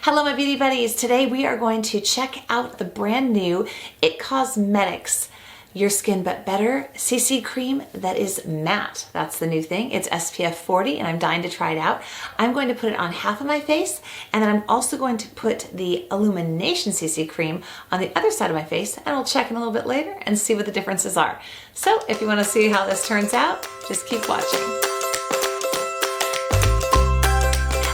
Hello my beauty buddies. Today we are going to check out the brand new IT Cosmetics Your Skin But Better CC Cream that is matte. That's the new thing. It's SPF 40 and I'm dying to try it out. I'm going to put it on half of my face and then I'm also going to put the Illumination CC Cream on the other side of my face and I'll check in a little bit later and see what the differences are. So if you want to see how this turns out, just keep watching.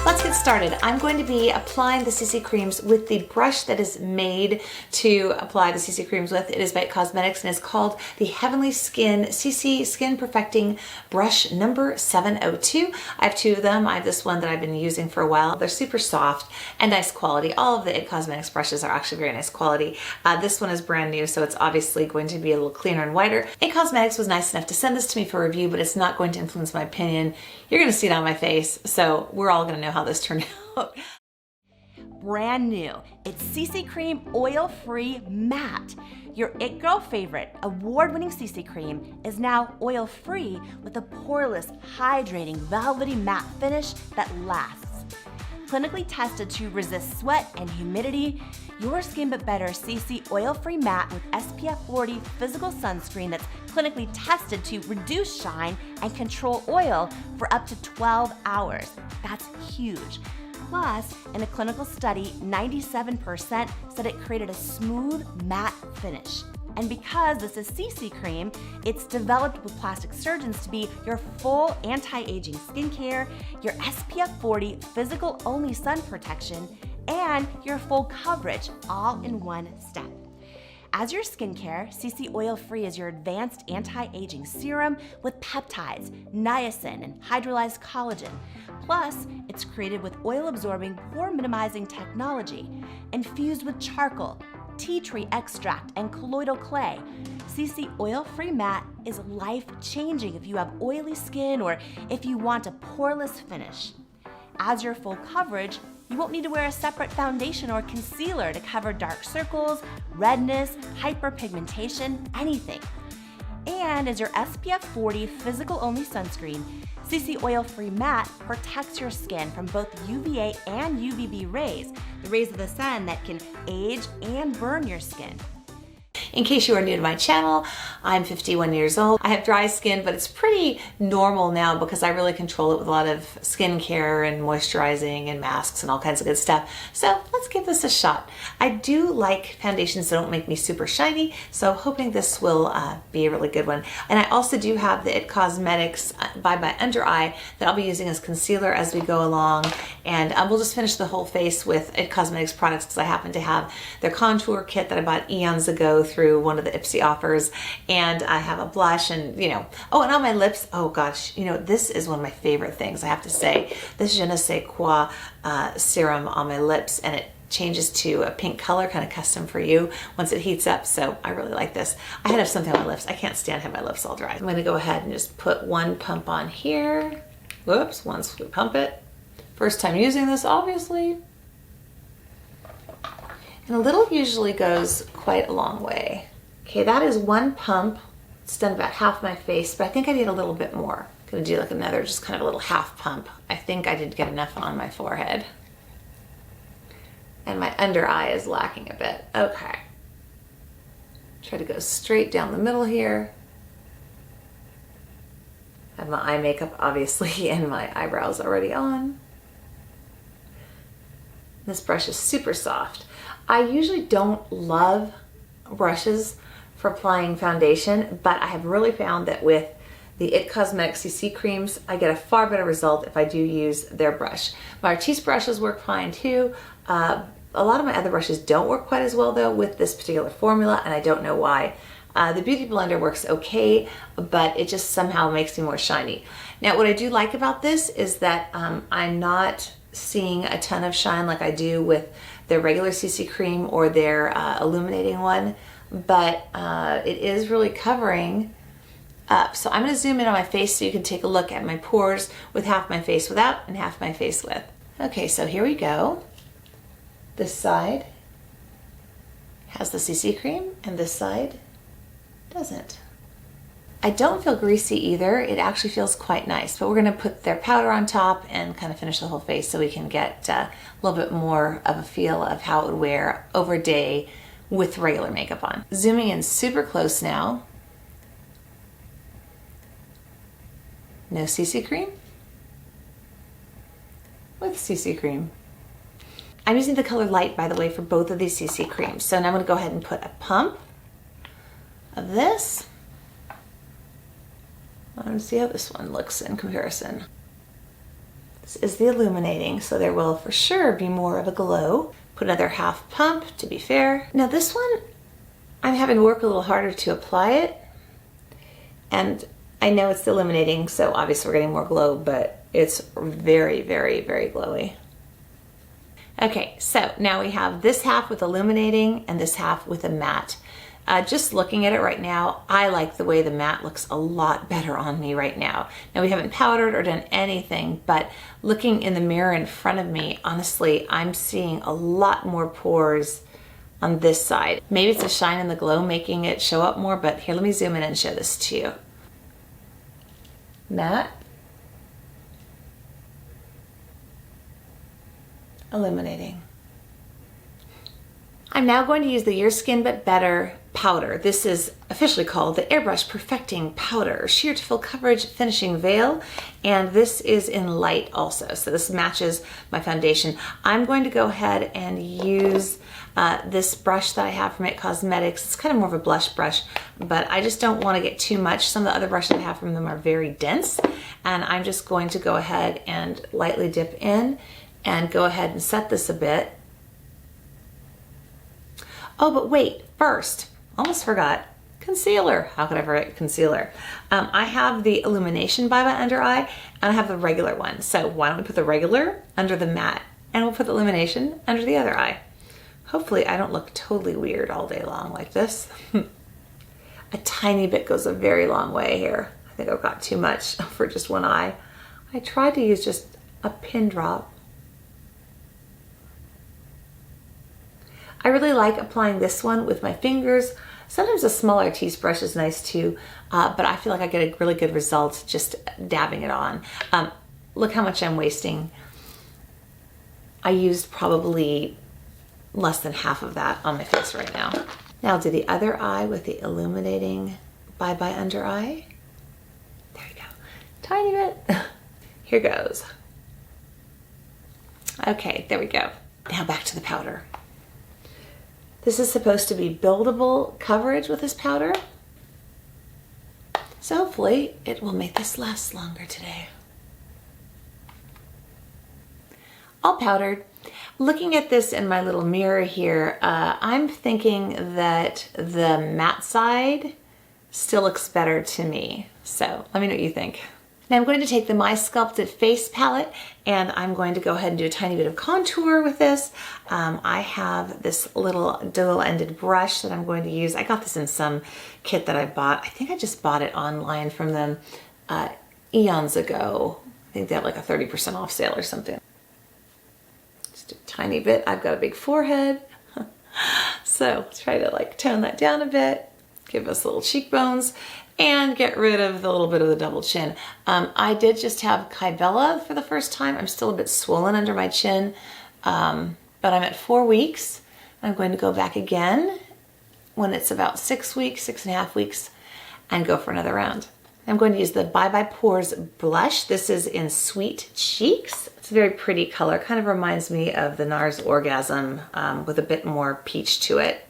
Let's get started. I'm going to be applying the CC creams with the brush that is made to apply the CC creams with. It is by IT Cosmetics and it's called the Heavenly Skin CC Skin Perfecting Brush number 702. I have two of them. I have this one that I've been using for a while. They're super soft and nice quality. All of the IT Cosmetics brushes are actually very nice quality. This one is brand new, so it's obviously going to be a little cleaner and whiter. IT Cosmetics was nice enough to send this to me for review, but it's not going to influence my opinion. You're going to see it on my face, so we're all going to know how this turned out. Brand new, it's CC Cream Oil-Free Matte. Your It Girl favorite, award-winning CC cream is now oil-free with a poreless, hydrating, velvety matte finish that lasts. Clinically tested to resist sweat and humidity, Your Skin But Better CC Oil-Free Matte with SPF 40 physical sunscreen that's clinically tested to reduce shine and control oil for up to 12 hours. That's huge. Plus, in a clinical study, 97% said it created a smooth, matte finish. And because this is CC cream, it's developed with plastic surgeons to be your full anti-aging skincare, your SPF 40 physical-only sun protection, and your full coverage all in one step. As your skincare, CC Oil-Free is your advanced anti-aging serum with peptides, niacin, and hydrolyzed collagen. Plus, it's created with oil-absorbing, pore-minimizing technology, infused with charcoal, tea tree extract, and colloidal clay. CC Oil-Free Matte is life-changing if you have oily skin or if you want a poreless finish. As your full coverage, you won't need to wear a separate foundation or concealer to cover dark circles, redness, hyperpigmentation, anything. And as your SPF 40 physical-only sunscreen, CC Oil-Free Matte protects your skin from both UVA and UVB rays, the rays of the sun that can age and burn your skin. In case you are new to my channel, I'm 51 years old. I have dry skin, but it's pretty normal now because I really control it with a lot of skincare and moisturizing and masks and all kinds of good stuff. So let's give this a shot. I do like foundations that don't make me super shiny, so I'm hoping this will be a really good one. And I also do have the IT Cosmetics by my under eye that I'll be using as concealer as we go along. And we'll just finish the whole face with IT Cosmetics products because I happen to have their contour kit that I bought eons ago through one of the Ipsy offers, and I have a blush and oh, and on my lips, oh gosh, this is one of my favorite things, I have to say. This Je ne sais quoi serum on my lips, and it changes to a pink color, kind of custom for you once it heats up, so I really like this. I had to have something on my lips. I can't stand having my lips all dry. I'm going to go ahead and just put one pump on here. Whoops, once we pump it. First time using this, obviously. And a little usually goes quite a long way. Okay, that is one pump. It's done about half my face, but I think I need a little bit more. I'm gonna do like another, just kind of a little half pump. I think I didn't get enough on my forehead. And my under eye is lacking a bit. Okay. Try to go straight down the middle here. I have my eye makeup obviously and my eyebrows already on. This brush is super soft. I usually don't love brushes for applying foundation, but I have really found that with the IT Cosmetics CC creams, I get a far better result if I do use their brush. My Artiste brushes work fine too. A lot of my other brushes don't work quite as well though with this particular formula, and I don't know why. The Beauty Blender works okay, but it just somehow makes me more shiny. Now, what I do like about this is that I'm not seeing a ton of shine like I do with their regular CC cream or their illuminating one, but it is really covering up. So I'm going to zoom in on my face so you can take a look at my pores with half my face without and half my face with. Okay, so here we go. This side has the CC cream and this side doesn't. I don't feel greasy either. It actually feels quite nice, but we're gonna put their powder on top and kind of finish the whole face so we can get a little bit more of a feel of how it would wear over a day with regular makeup on. Zooming in super close now. No CC cream with CC cream. I'm using the color Light, by the way, for both of these CC creams. So now I'm gonna go ahead and put a pump of this. I want to see how this one looks in comparison. This is the illuminating, so there will for sure be more of a glow. Put another half pump to be fair. Now this one, I'm having to work a little harder to apply it. And I know it's the illuminating, so obviously we're getting more glow, but it's very, very, very glowy. Okay, so now we have this half with illuminating and this half with a matte. Just looking at it right now, I like the way the matte looks a lot better on me right now. Now we haven't powdered or done anything, but looking in the mirror in front of me, honestly, I'm seeing a lot more pores on this side. Maybe it's the shine and the glow making it show up more, but here, let me zoom in and show this to you. Matte. Illuminating. I'm now going to use the Your Skin But Better powder. This is officially called the Airbrush Perfecting Powder, Sheer to Full Coverage Finishing Veil, and this is in Light also, so this matches my foundation. I'm going to go ahead and use this brush that I have from It Cosmetics. It's kind of more of a blush brush, but I just don't want to get too much. Some of the other brushes I have from them are very dense, and I'm just going to go ahead and lightly dip in and go ahead and set this a bit. Oh, but wait, first, almost forgot, concealer. How could I forget concealer? I have the Illumination by Under Eye, and I have the regular one. So why don't we put the regular under the matte, and we'll put the Illumination under the other eye. Hopefully I don't look totally weird all day long like this. A tiny bit goes a very long way here. I think I've got too much for just one eye. I tried to use just a pin drop. I really like applying this one with my fingers. Sometimes a smaller tease brush is nice too, but I feel like I get a really good result just dabbing it on. Look how much I'm wasting. I used probably less than half of that on my face right now. Now I'll do the other eye with the Illuminating by Under Eye. There you go. Tiny bit. Here goes. Okay, there we go. Now back to the powder. This is supposed to be buildable coverage with this powder. So hopefully it will make this last longer today. All powdered. Looking at this in my little mirror here, I'm thinking that the matte side still looks better to me. So let me know what you think. Now I'm going to take the My Sculpted face palette and I'm going to go ahead and do a tiny bit of contour with this. I have this little dual-ended brush that I'm going to use. I got this in some kit that I bought. I think I just bought it online from them eons ago. I think they had like a 30% off sale or something. Just a tiny bit. I've got a big forehead. So try to like tone that down a bit, give us little cheekbones, and get rid of the little bit of the double chin. I did just have Kybella for the first time. I'm still a bit swollen under my chin, but I'm at 4 weeks. I'm going to go back again when it's about 6 weeks, 6.5 weeks, and go for another round. I'm going to use the Bye Bye Pores blush. This is in Sweet Cheeks. It's a very pretty color. Kind of reminds me of the NARS Orgasm with a bit more peach to it.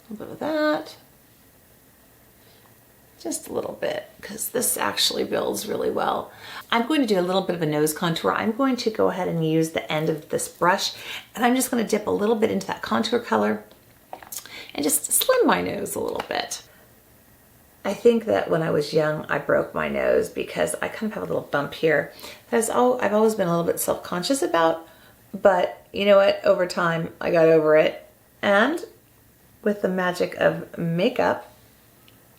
A little bit of that. Just a little bit, because this actually builds really well. I'm going to do a little bit of a nose contour. I'm going to go ahead and use the end of this brush, and I'm just going to dip a little bit into that contour color and just slim my nose a little bit. I think that when I was young, I broke my nose because I kind of have a little bump here. That's all I've always been a little bit self-conscious about, but you know what? Over time, I got over it. And with the magic of makeup,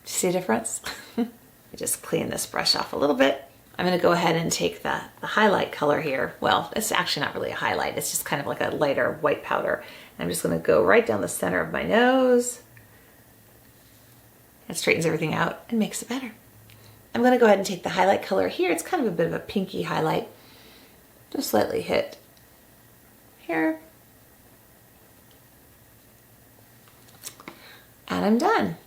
see a difference? I just clean this brush off a little bit. I'm gonna go ahead and take the highlight color here. Well, it's actually not really a highlight. It's just kind of like a lighter white powder. I'm just gonna go right down the center of my nose It straightens everything out and makes it better. I'm gonna go ahead and take the highlight color here. It's kind of a bit of a pinky highlight. Just lightly hit here. And I'm done.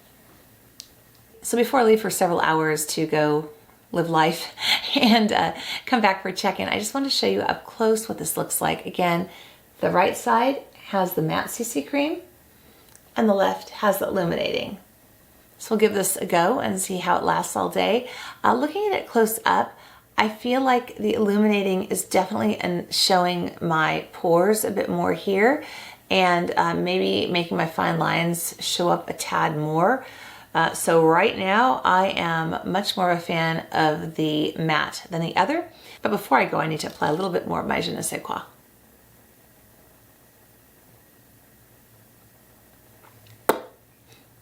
So before I leave for several hours to go live life and come back for a check-in, I just want to show you up close what this looks like. Again, the right side has the matte CC cream and the left has the illuminating. So we'll give this a go and see how it lasts all day. Looking at it close up, I feel like the illuminating is definitely showing my pores a bit more here, and maybe making my fine lines show up a tad more. So right now I am much more a fan of the matte than the other. But before I go, I need to apply a little bit more of my Je ne sais quoi.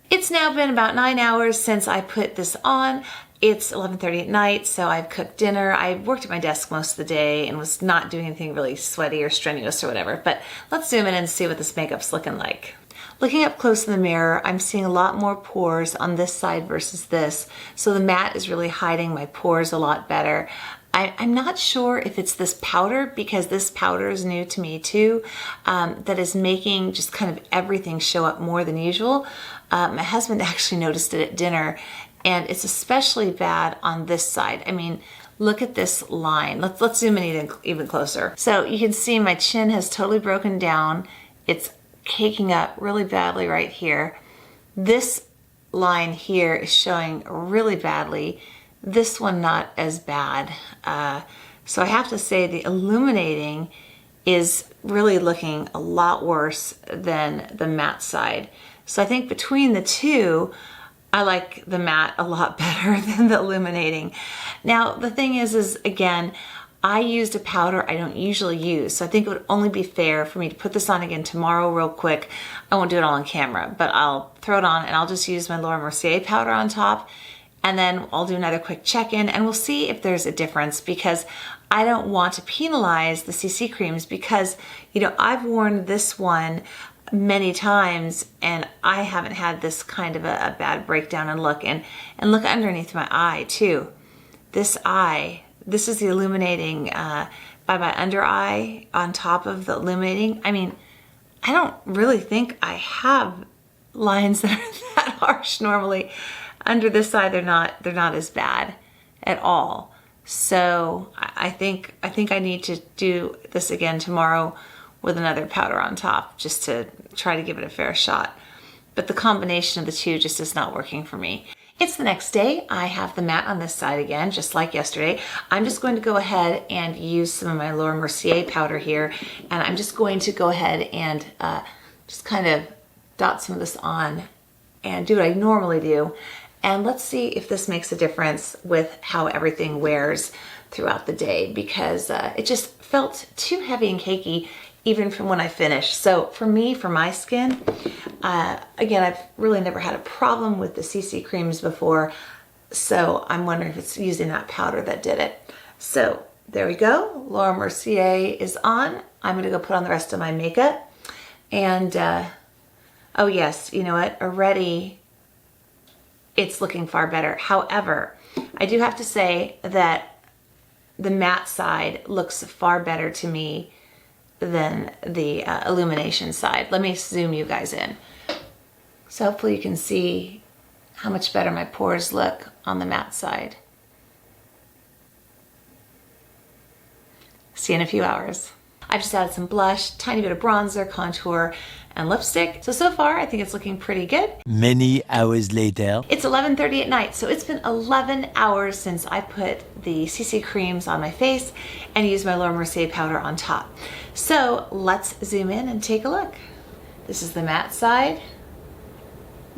It's now been about 9 hours since I put this on. It's 11:30 at night, so I've cooked dinner. I worked at my desk most of the day and was not doing anything really sweaty or strenuous or whatever. But let's zoom in and see what this makeup's looking like. Looking up close in the mirror, I'm seeing a lot more pores on this side versus this. So the matte is really hiding my pores a lot better. I'm not sure if it's this powder, because this powder is new to me too, that is making just kind of everything show up more than usual. My husband actually noticed it at dinner, and it's especially bad on this side. I mean, look at this line. Let's zoom in even closer. So you can see my chin has totally broken down. It's caking up really badly right here. This line here is showing really badly. This one not as bad. So I have to say the illuminating is really looking a lot worse than the matte side. So I think between the two, I like the matte a lot better than the illuminating. Now the thing is again, I used a powder I don't usually use, so I think it would only be fair for me to put this on again tomorrow real quick. I won't do it all on camera, but I'll throw it on and I'll just use my Laura Mercier powder on top, and then I'll do another quick check-in and we'll see if there's a difference, because I don't want to penalize the CC creams, because, you know, I've worn this one many times and I haven't had this kind of a bad breakdown in look. And look underneath my eye too. This eye, this is the illuminating by my under eye on top of the illuminating. I mean, I don't really think I have lines that are that harsh normally. Under this side, they're not as bad at all. So I think I need to do this again tomorrow with another powder on top, just to try to give it a fair shot. But the combination of the two just is not working for me. It's the next day. I have the matte on this side again, just like yesterday. I'm just going to go ahead and use some of my Laura Mercier powder here, and I'm just going to go ahead and just kind of dot some of this on and do what I normally do. And let's see if this makes a difference with how everything wears throughout the day, because it just felt too heavy and cakey even from when I finished. So for me, for my skin, again, I've really never had a problem with the CC creams before, so I'm wondering if it's using that powder that did it. So there we go. Laura Mercier is on. I'm gonna go put on the rest of my makeup. And oh yes, you know what? Already it's looking far better. However, I do have to say that the matte side looks far better to me than the illumination side. Let me zoom you guys in. So hopefully you can see how much better my pores look on the matte side. See you in a few hours. I've just added some blush, tiny bit of bronzer, contour, and lipstick. So far, I think it's looking pretty good. Many hours later. It's 11:30 at night, so it's been 11 hours since I put the CC creams on my face and used my Laura Mercier powder on top. So let's zoom in and take a look. This is the matte side,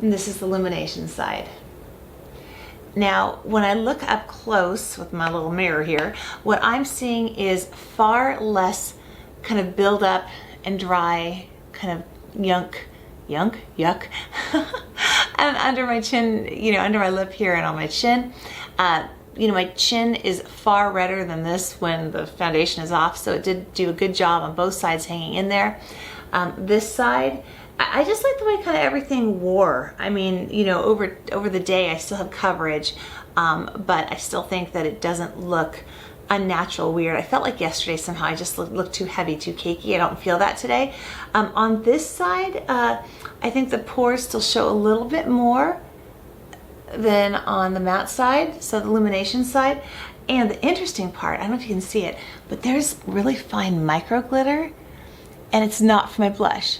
and this is the illumination side. Now, when I look up close with my little mirror here, what I'm seeing is far less kind of build up and dry, kind of yuck, and under my chin, you know, under my lip here and on my chin. You know, my chin is far redder than this when the foundation is off, so it did do a good job on both sides hanging in there. This side, I just like the way kind of everything wore. I mean, you know, over the day I still have coverage, but I still think that it doesn't look unnatural, weird. I felt like yesterday somehow I just looked too heavy, too cakey. I don't feel that today. On this side, I think the pores still show a little bit more than on the matte side, so the illumination side. And the interesting part, I don't know if you can see it, but there's really fine micro glitter, and it's not for my blush.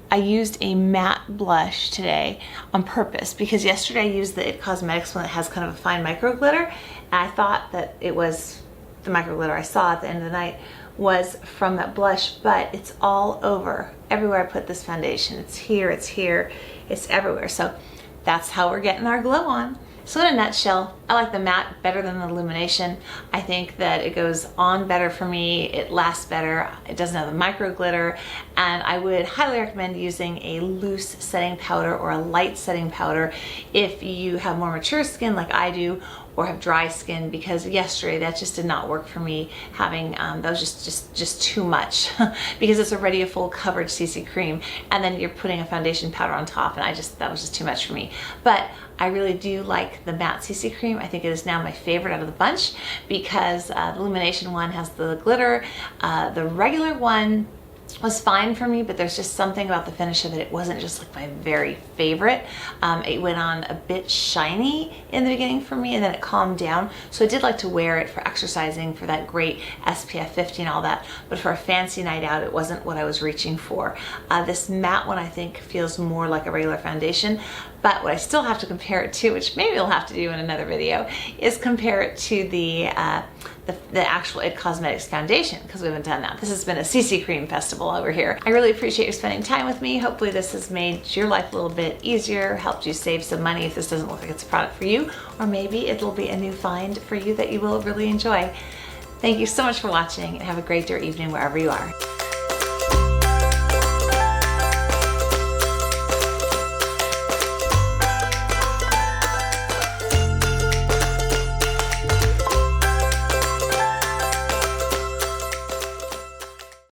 I used a matte blush today on purpose because yesterday I used the It Cosmetics one that has kind of a fine micro glitter, and I thought that it was the micro glitter I saw at the end of the night was from that blush, but it's all over everywhere I put this foundation. It's here, it's everywhere. So that's how we're getting our glow on. So in a nutshell, I like the matte better than the illumination. I think that it goes on better for me, it lasts better, it doesn't have the micro glitter, and I would highly recommend using a loose setting powder or a light setting powder if you have more mature skin like I do, or have dry skin, because yesterday that just did not work for me. Having that was just too much because it's already a full coverage CC cream, and then you're putting a foundation powder on top, and that was just too much for me. But I really do like the matte CC cream. I think it is now my favorite out of the bunch because the illumination one has the glitter. The regular one was fine for me, but there's just something about the finish of it. It wasn't just like my very favorite. It went on a bit shiny in the beginning for me, and then it calmed down. So I did like to wear it for exercising, for that great SPF 50 and all that, but for a fancy night out, it wasn't what I was reaching for. This matte one I think feels more like a regular foundation, but what I still have to compare it to, which maybe we'll have to do in another video, is compare it to the actual It Cosmetics foundation, because we haven't done that. This has been a CC cream festival over here. I really appreciate you spending time with me. Hopefully this has made your life a little bit easier, helped you save some money if this doesn't look like it's a product for you, or maybe it'll be a new find for you that you will really enjoy. Thank you so much for watching, and have a great day or evening wherever you are.